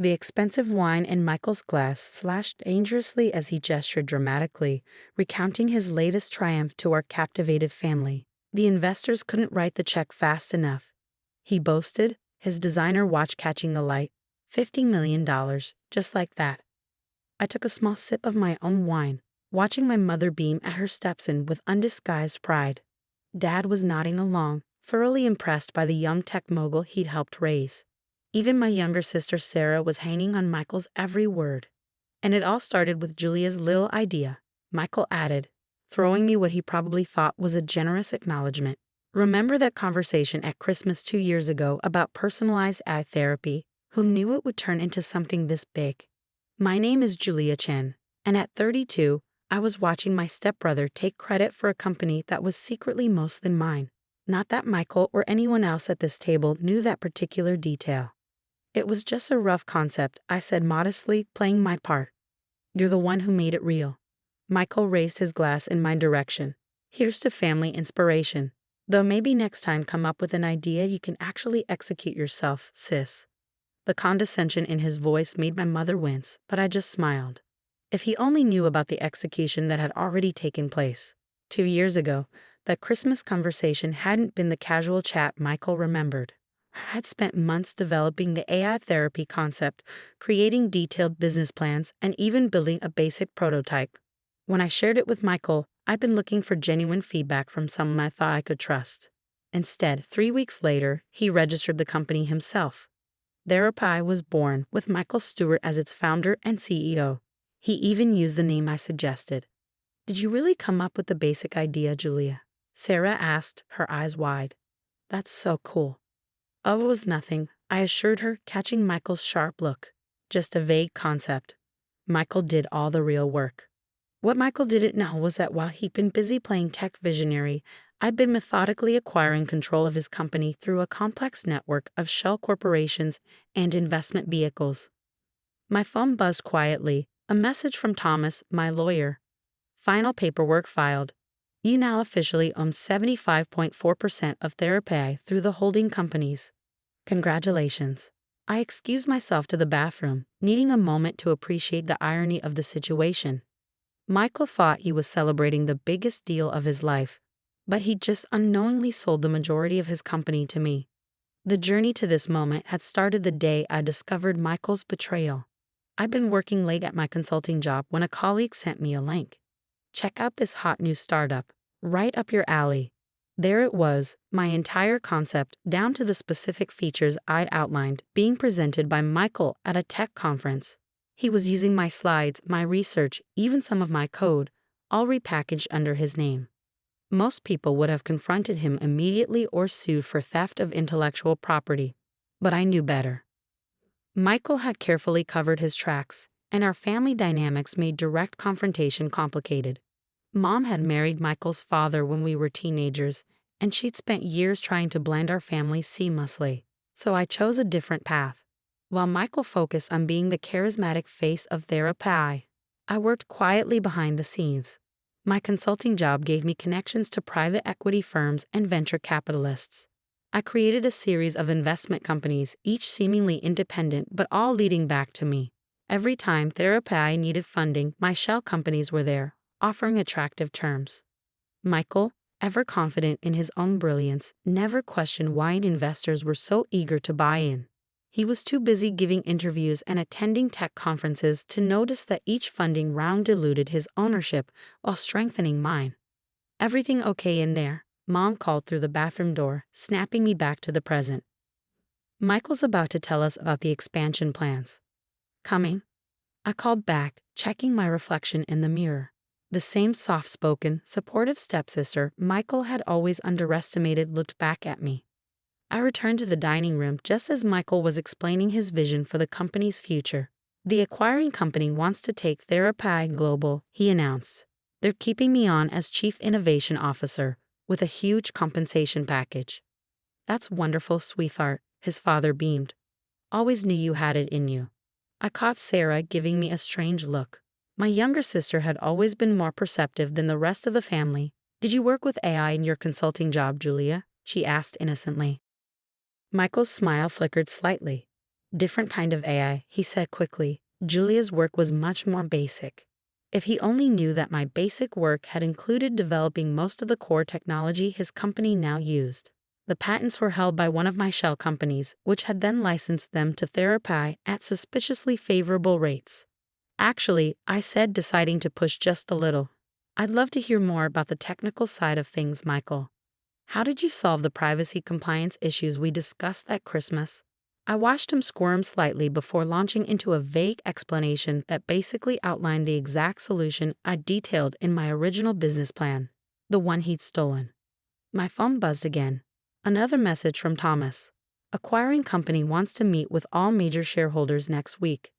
The expensive wine in Michael's glass slashed dangerously as he gestured dramatically, recounting his latest triumph to our captivated family. The investors couldn't write the check fast enough. He boasted, his designer watch catching the light. $50 million, just like that. I took a small sip of my own wine, watching my mother beam at her stepson with undisguised pride. Dad was nodding along, thoroughly impressed by the young tech mogul he'd helped raise. Even my younger sister Sarah was hanging on Michael's every word. And it all started with Julia's little idea, Michael added, throwing me what he probably thought was a generous acknowledgment. Remember that conversation at Christmas 2 years ago about personalized eye therapy? Who knew it would turn into something this big? My name is Julia Chen, and at 32, I was watching my stepbrother take credit for a company that was secretly mostly mine. Not that Michael or anyone else at this table knew that particular detail. It was just a rough concept, I said modestly, playing my part. You're the one who made it real. Michael raised his glass in my direction. Here's to family inspiration. Though maybe next time come up with an idea you can actually execute yourself, sis. The condescension in his voice made my mother wince, but I just smiled. If he only knew about the execution that had already taken place. 2 years ago, that Christmas conversation hadn't been the casual chat Michael remembered. I had spent months developing the AI therapy concept, creating detailed business plans, and even building a basic prototype. When I shared it with Michael, I'd been looking for genuine feedback from someone I thought I could trust. Instead, 3 weeks later, he registered the company himself. Therapy was born, with Michael Stewart as its founder and CEO. He even used the name I suggested. Did you really come up with the basic idea, Julia? Sarah asked, her eyes wide. That's so cool. Oh, it was nothing, I assured her, catching Michael's sharp look. Just a vague concept. Michael did all the real work. What Michael didn't know was that while he'd been busy playing tech visionary, I'd been methodically acquiring control of his company through a complex network of shell corporations and investment vehicles. My phone buzzed quietly, a message from Thomas, my lawyer. Final paperwork filed. You now officially own 75.4% of Therapy through the holding companies. Congratulations. I excused myself to the bathroom, needing a moment to appreciate the irony of the situation. Michael thought he was celebrating the biggest deal of his life, but he just unknowingly sold the majority of his company to me. The journey to this moment had started the day I discovered Michael's betrayal. I'd been working late at my consulting job when a colleague sent me a link. Check out this hot new startup, right up your alley. There it was, my entire concept, down to the specific features I'd outlined, being presented by Michael at a tech conference. He was using my slides, my research, even some of my code, all repackaged under his name. Most people would have confronted him immediately or sued for theft of intellectual property. But I knew better. Michael had carefully covered his tracks, and our family dynamics made direct confrontation complicated. Mom had married Michael's father when we were teenagers, and she'd spent years trying to blend our families seamlessly. So I chose a different path. While Michael focused on being the charismatic face of Therapy, I worked quietly behind the scenes. My consulting job gave me connections to private equity firms and venture capitalists. I created a series of investment companies, each seemingly independent but all leading back to me. Every time Therapy needed funding, my shell companies were there, offering attractive terms. Michael, ever confident in his own brilliance, never questioned why investors were so eager to buy in. He was too busy giving interviews and attending tech conferences to notice that each funding round diluted his ownership while strengthening mine. Everything okay in there? Mom called through the bathroom door, snapping me back to the present. Michael's about to tell us about the expansion plans. Coming? I called back, checking my reflection in the mirror. The same soft-spoken, supportive stepsister Michael had always underestimated looked back at me. I returned to the dining room just as Michael was explaining his vision for the company's future. The acquiring company wants to take Therapy global, he announced. They're keeping me on as Chief Innovation Officer, with a huge compensation package. That's wonderful, sweetheart, his father beamed. Always knew you had it in you. I caught Sarah giving me a strange look. My younger sister had always been more perceptive than the rest of the family. Did you work with AI in your consulting job, Julia? She asked innocently. Michael's smile flickered slightly. Different kind of AI, he said quickly. Julia's work was much more basic. If he only knew that my basic work had included developing most of the core technology his company now used. The patents were held by one of my shell companies, which had then licensed them to Therapy at suspiciously favorable rates. Actually, I said, deciding to push just a little. I'd love to hear more about the technical side of things, Michael. How did you solve the privacy compliance issues we discussed that Christmas? I watched him squirm slightly before launching into a vague explanation that basically outlined the exact solution I detailed in my original business plan, the one he'd stolen. My phone buzzed again. Another message from Thomas. Acquiring company wants to meet with all major shareholders next week.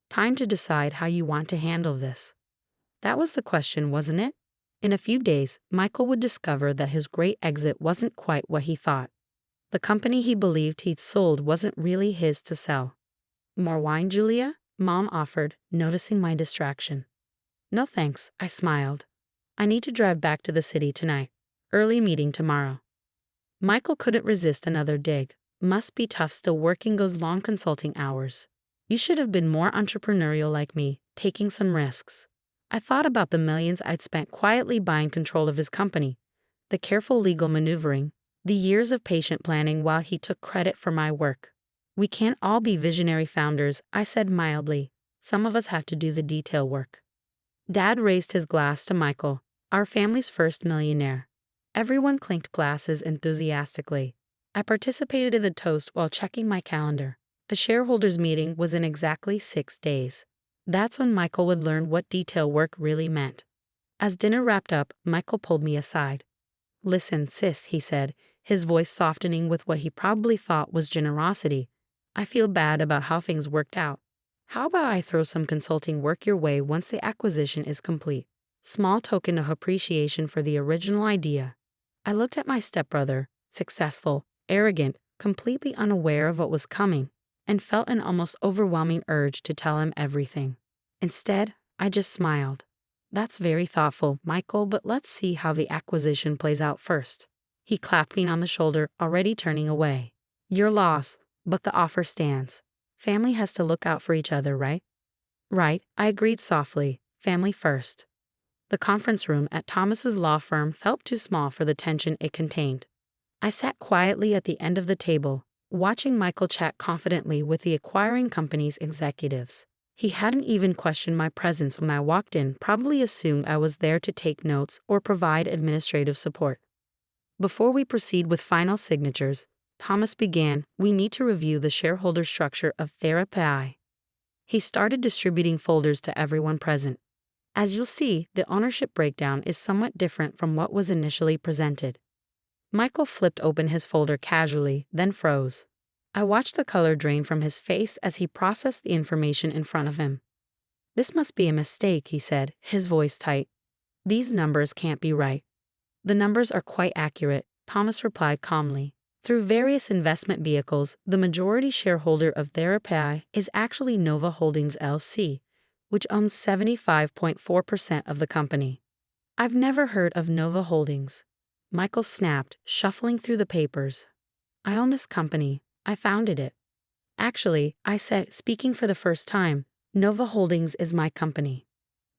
Time to decide how you want to handle this. That was the question, wasn't it? In a few days, Michael would discover that his great exit wasn't quite what he thought. The company he believed he'd sold wasn't really his to sell. More wine, Julia? Mom offered, noticing my distraction. No thanks, I smiled. I need to drive back to the city tonight. Early meeting tomorrow. Michael couldn't resist another dig. Must be tough still working those long consulting hours. You should have been more entrepreneurial like me, taking some risks. I thought about the millions I'd spent quietly buying control of his company, the careful legal maneuvering, the years of patient planning while he took credit for my work. We can't all be visionary founders, I said mildly. Some of us have to do the detail work. Dad raised his glass to Michael, our family's first millionaire. Everyone clinked glasses enthusiastically. I participated in the toast while checking my calendar. The shareholders' meeting was in exactly 6 days. That's when Michael would learn what detail work really meant. As dinner wrapped up, Michael pulled me aside. Listen, sis, he said, his voice softening with what he probably thought was generosity. I feel bad about how things worked out. How about I throw some consulting work your way once the acquisition is complete? Small token of appreciation for the original idea. I looked at my stepbrother, successful, arrogant, completely unaware of what was coming, and felt an almost overwhelming urge to tell him everything. Instead, I just smiled. That's very thoughtful, Michael, but let's see how the acquisition plays out first. He clapped me on the shoulder, already turning away. Your loss, but the offer stands. Family has to look out for each other, right? Right, I agreed softly. Family first. The conference room at Thomas's law firm felt too small for the tension it contained. I sat quietly at the end of the table, watching Michael chat confidently with the acquiring company's executives. He hadn't even questioned my presence when I walked in, probably assumed I was there to take notes or provide administrative support. Before we proceed with final signatures, Thomas began, we need to review the shareholder structure of Therapy. He started distributing folders to everyone present. As you'll see, the ownership breakdown is somewhat different from what was initially presented. Michael flipped open his folder casually, then froze. I watched the color drain from his face as he processed the information in front of him. This must be a mistake, he said, his voice tight. These numbers can't be right. The numbers are quite accurate, Thomas replied calmly. Through various investment vehicles, the majority shareholder of Therapy is actually Nova Holdings LC, which owns 75.4% of the company. I've never heard of Nova Holdings. Michael snapped, shuffling through the papers. I own this company. I founded it. Actually, I said, speaking for the first time, Nova Holdings is my company.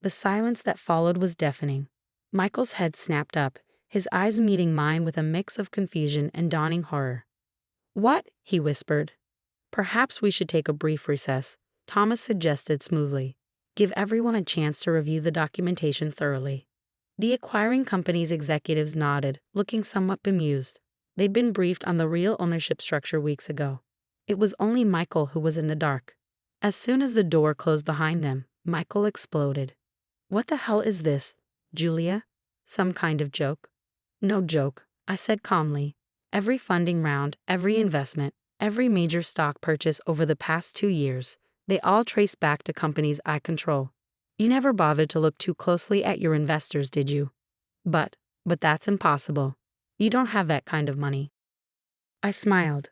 The silence that followed was deafening. Michael's head snapped up, his eyes meeting mine with a mix of confusion and dawning horror. What? He whispered. Perhaps we should take a brief recess, Thomas suggested smoothly. Give everyone a chance to review the documentation thoroughly. The acquiring company's executives nodded, looking somewhat bemused. They'd been briefed on the real ownership structure weeks ago. It was only Michael who was in the dark. As soon as the door closed behind them, Michael exploded. What the hell is this, Julia? Some kind of joke? No joke, I said calmly. Every funding round, every investment, every major stock purchase over the past 2 years, they all trace back to companies I control. You never bothered to look too closely at your investors, did you? But that's impossible. You don't have that kind of money. I smiled.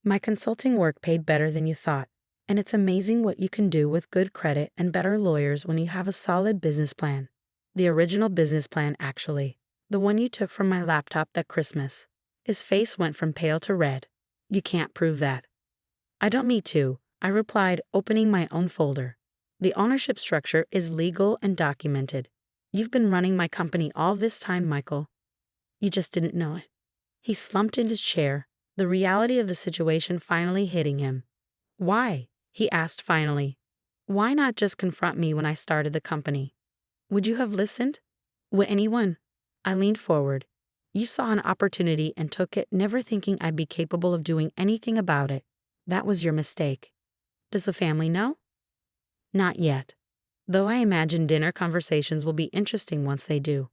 My consulting work paid better than you thought, and it's amazing what you can do with good credit and better lawyers when you have a solid business plan. The original business plan, actually. The one you took from my laptop that Christmas. His face went from pale to red. You can't prove that. I don't need to. I replied, opening my own folder. The ownership structure is legal and documented. You've been running my company all this time, Michael. You just didn't know it. He slumped in his chair, the reality of the situation finally hitting him. Why? He asked finally. Why not just confront me when I started the company? Would you have listened? Would anyone? I leaned forward. You saw an opportunity and took it, never thinking I'd be capable of doing anything about it. That was your mistake. Does the family know? Not yet. Though I imagine dinner conversations will be interesting once they do.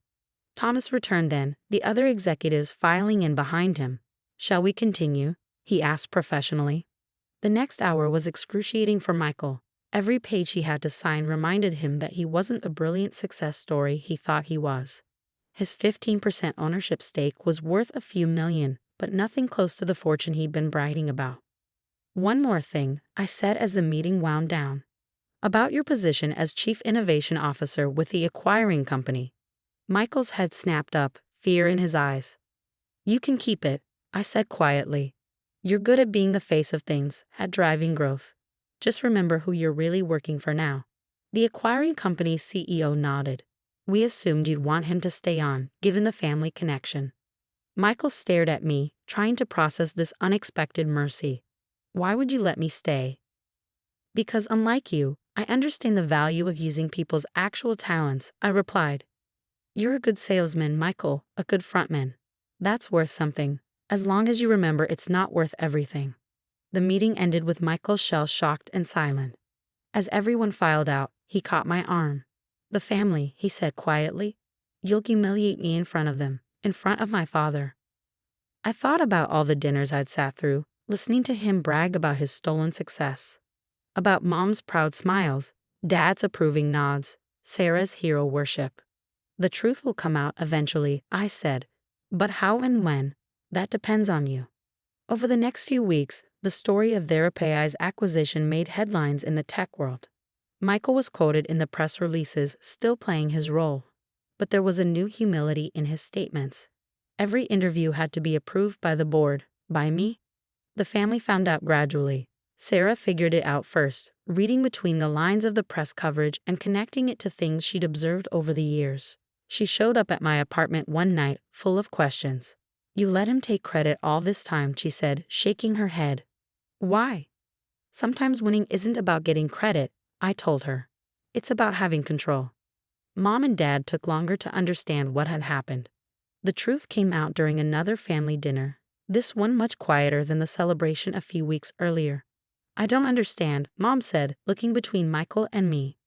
Thomas returned then, the other executives filing in behind him. Shall we continue? He asked professionally. The next hour was excruciating for Michael. Every page he had to sign reminded him that he wasn't the brilliant success story he thought he was. His 15% ownership stake was worth a few million, but nothing close to the fortune he'd been bragging about. One more thing, I said as the meeting wound down. About your position as Chief Innovation Officer with the acquiring company. Michael's head snapped up, fear in his eyes. You can keep it, I said quietly. You're good at being the face of things, at driving growth. Just remember who you're really working for now. The acquiring company's CEO nodded. We assumed you'd want him to stay on, given the family connection. Michael stared at me, trying to process this unexpected mercy. Why would you let me stay? Because unlike you, I understand the value of using people's actual talents, I replied. You're a good salesman, Michael, a good frontman. That's worth something, as long as you remember it's not worth everything. The meeting ended with Michael shell-shocked and silent. As everyone filed out, he caught my arm. The family, he said quietly. You'll humiliate me in front of them, in front of my father. I thought about all the dinners I'd sat through, listening to him brag about his stolen success. About Mom's proud smiles, Dad's approving nods, Sarah's hero worship. The truth will come out eventually, I said. But how and when? That depends on you. Over the next few weeks, the story of TherapAI's acquisition made headlines in the tech world. Michael was quoted in the press releases, still playing his role. But there was a new humility in his statements. Every interview had to be approved by the board, by me. The family found out gradually. Sarah figured it out first, reading between the lines of the press coverage and connecting it to things she'd observed over the years. She showed up at my apartment one night, full of questions. You let him take credit all this time, she said, shaking her head. Why? Sometimes winning isn't about getting credit, I told her. It's about having control. Mom and Dad took longer to understand what had happened. The truth came out during another family dinner, this one much quieter than the celebration a few weeks earlier. I don't understand, Mom said, looking between Michael and me.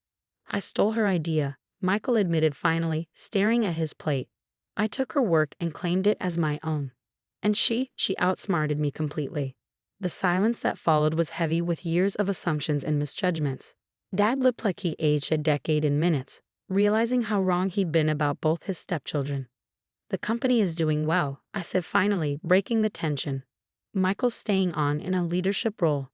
I stole her idea, Michael admitted finally, staring at his plate. I took her work and claimed it as my own. And she outsmarted me completely. The silence that followed was heavy with years of assumptions and misjudgments. Dad looked like he aged a decade in minutes, realizing how wrong he'd been about both his stepchildren. The company is doing well, I said finally, breaking the tension. Michael's staying on in a leadership role.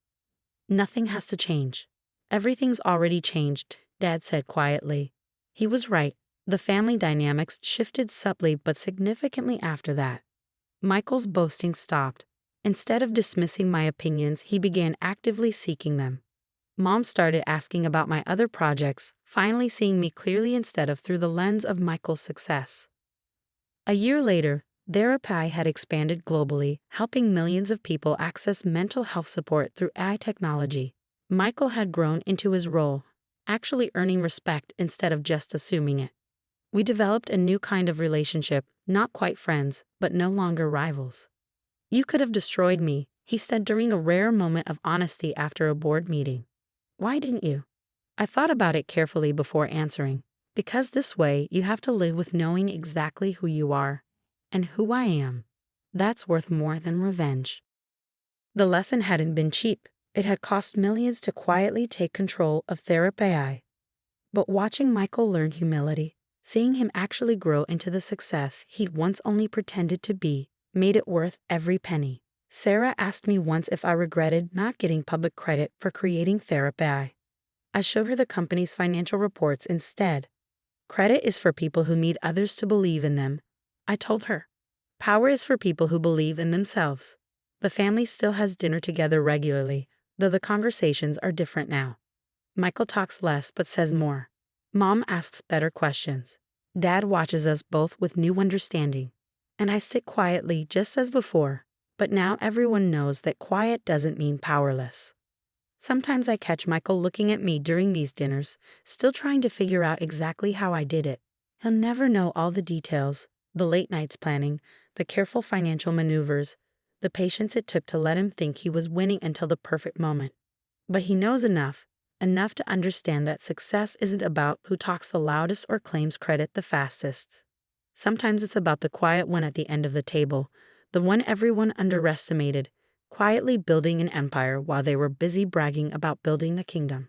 Nothing has to change. Everything's already changed, Dad said quietly. He was right. The family dynamics shifted subtly but significantly after that. Michael's boasting stopped. Instead of dismissing my opinions, he began actively seeking them. Mom started asking about my other projects, finally seeing me clearly instead of through the lens of Michael's success. A year later, TherapAI had expanded globally, helping millions of people access mental health support through AI technology. Michael had grown into his role, actually earning respect instead of just assuming it. We developed a new kind of relationship, not quite friends, but no longer rivals. You could have destroyed me, he said during a rare moment of honesty after a board meeting. Why didn't you? I thought about it carefully before answering. Because this way, you have to live with knowing exactly who you are and who I am. That's worth more than revenge. The lesson hadn't been cheap. It had cost millions to quietly take control of TherapAI. But watching Michael learn humility, seeing him actually grow into the success he'd once only pretended to be, made it worth every penny. Sarah asked me once if I regretted not getting public credit for creating TherapAI. I showed her the company's financial reports instead. Credit is for people who need others to believe in them, I told her. Power is for people who believe in themselves. The family still has dinner together regularly, though the conversations are different now. Michael talks less but says more. Mom asks better questions. Dad watches us both with new understanding. And I sit quietly just as before, but now everyone knows that quiet doesn't mean powerless. Sometimes I catch Michael looking at me during these dinners, still trying to figure out exactly how I did it. He'll never know all the details, the late nights planning, the careful financial maneuvers, the patience it took to let him think he was winning until the perfect moment. But he knows enough to understand that success isn't about who talks the loudest or claims credit the fastest. Sometimes it's about the quiet one at the end of the table, the one everyone underestimated, quietly building an empire while they were busy bragging about building the kingdom.